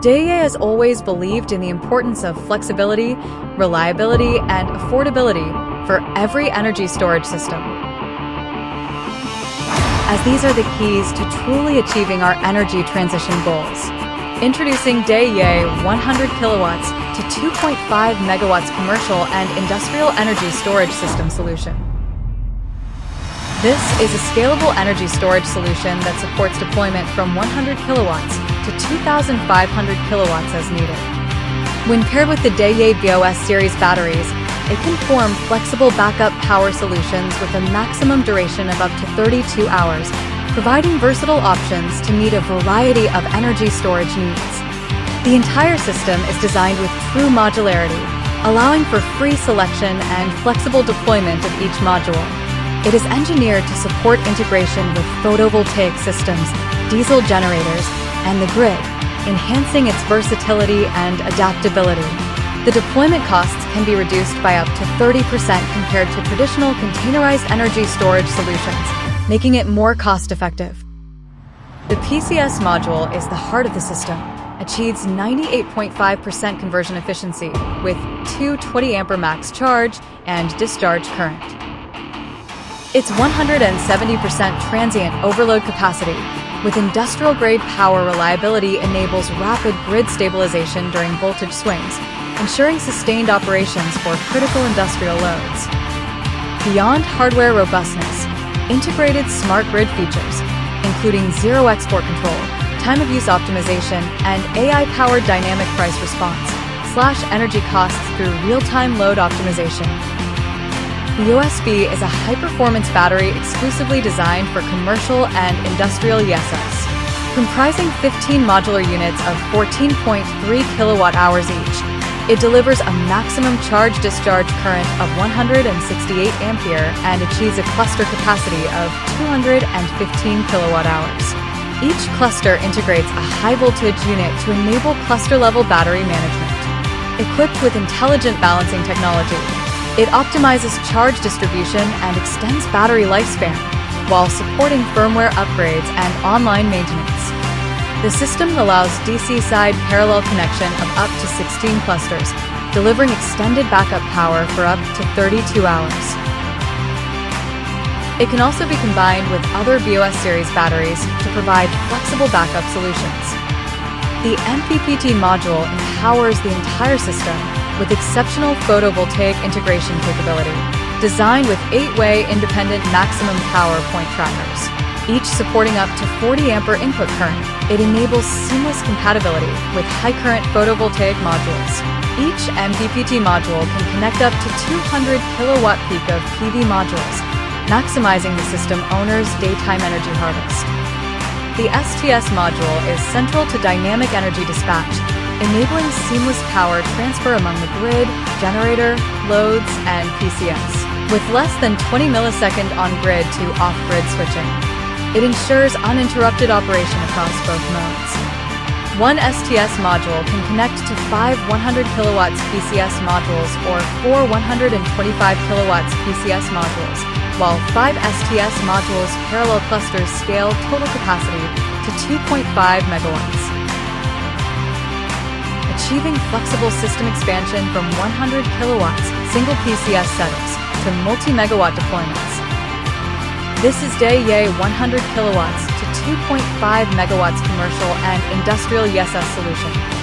Deye has always believed in the importance of flexibility, reliability, and affordability for every energy storage system, as these are the keys to truly achieving our energy transition goals. Introducing Deye 100 kilowatts to 2.5 megawatts commercial and industrial energy storage system solution. This is a scalable energy storage solution that supports deployment from 100 kilowatts to 2,500 kilowatts as needed. When paired with the Deye BOS series batteries, it can form flexible backup power solutions with a maximum duration of up to 32 hours, providing versatile options to meet a variety of energy storage needs. The entire system is designed with true modularity, allowing for free selection and flexible deployment of each module. It is engineered to support integration with photovoltaic systems, diesel generators, and the grid, enhancing its versatility and adaptability. The deployment costs can be reduced by up to 30% compared to traditional containerized energy storage solutions, making it more cost-effective. The PCS module is the heart of the system, achieves 98.5% conversion efficiency with 220 ampere max charge and discharge current. Its 170% transient overload capacity with industrial-grade power reliability enables rapid grid stabilization during voltage swings, ensuring sustained operations for critical industrial loads. Beyond hardware robustness, integrated smart grid features, including zero export control, time-of-use optimization, and AI-powered dynamic price response, slash energy costs through real-time load optimization. The OSB is a high-performance battery exclusively designed for commercial and industrial ESS, comprising 15 modular units of 14.3 kilowatt-hours each. It delivers a maximum charge-discharge current of 168 ampere and achieves a cluster capacity of 215 kilowatt-hours. Each cluster integrates a high-voltage unit to enable cluster-level battery management. Equipped with intelligent balancing technology, it optimizes charge distribution and extends battery lifespan, while supporting firmware upgrades and online maintenance. The system allows DC-side parallel connection of up to 16 clusters, delivering extended backup power for up to 32 hours. It can also be combined with other BOS series batteries to provide flexible backup solutions. The MPPT module empowers the entire system with exceptional photovoltaic integration capability, designed with 8-way independent maximum power point trackers, each supporting up to 40 ampere input current. It enables seamless compatibility with high-current photovoltaic modules. Each MPPT module can connect up to 200 kilowatt peak of PV modules, maximizing the system owner's daytime energy harvest. The STS module is central to dynamic energy dispatch, enabling seamless power transfer among the grid, generator, loads, and PCS. With less than 20 millisecond on-grid to off-grid switching, it ensures uninterrupted operation across both modes. One STS module can connect to 5 100 kilowatts PCS modules or 4 125 kilowatts PCS modules, while 5 STS modules parallel clusters scale total capacity to 2.5 megawatts. Achieving flexible system expansion from 100 kilowatts single PCS setups to multi-megawatt deployments. This is Deye 100 kilowatts to 2.5 megawatts commercial and industrial ESS solution.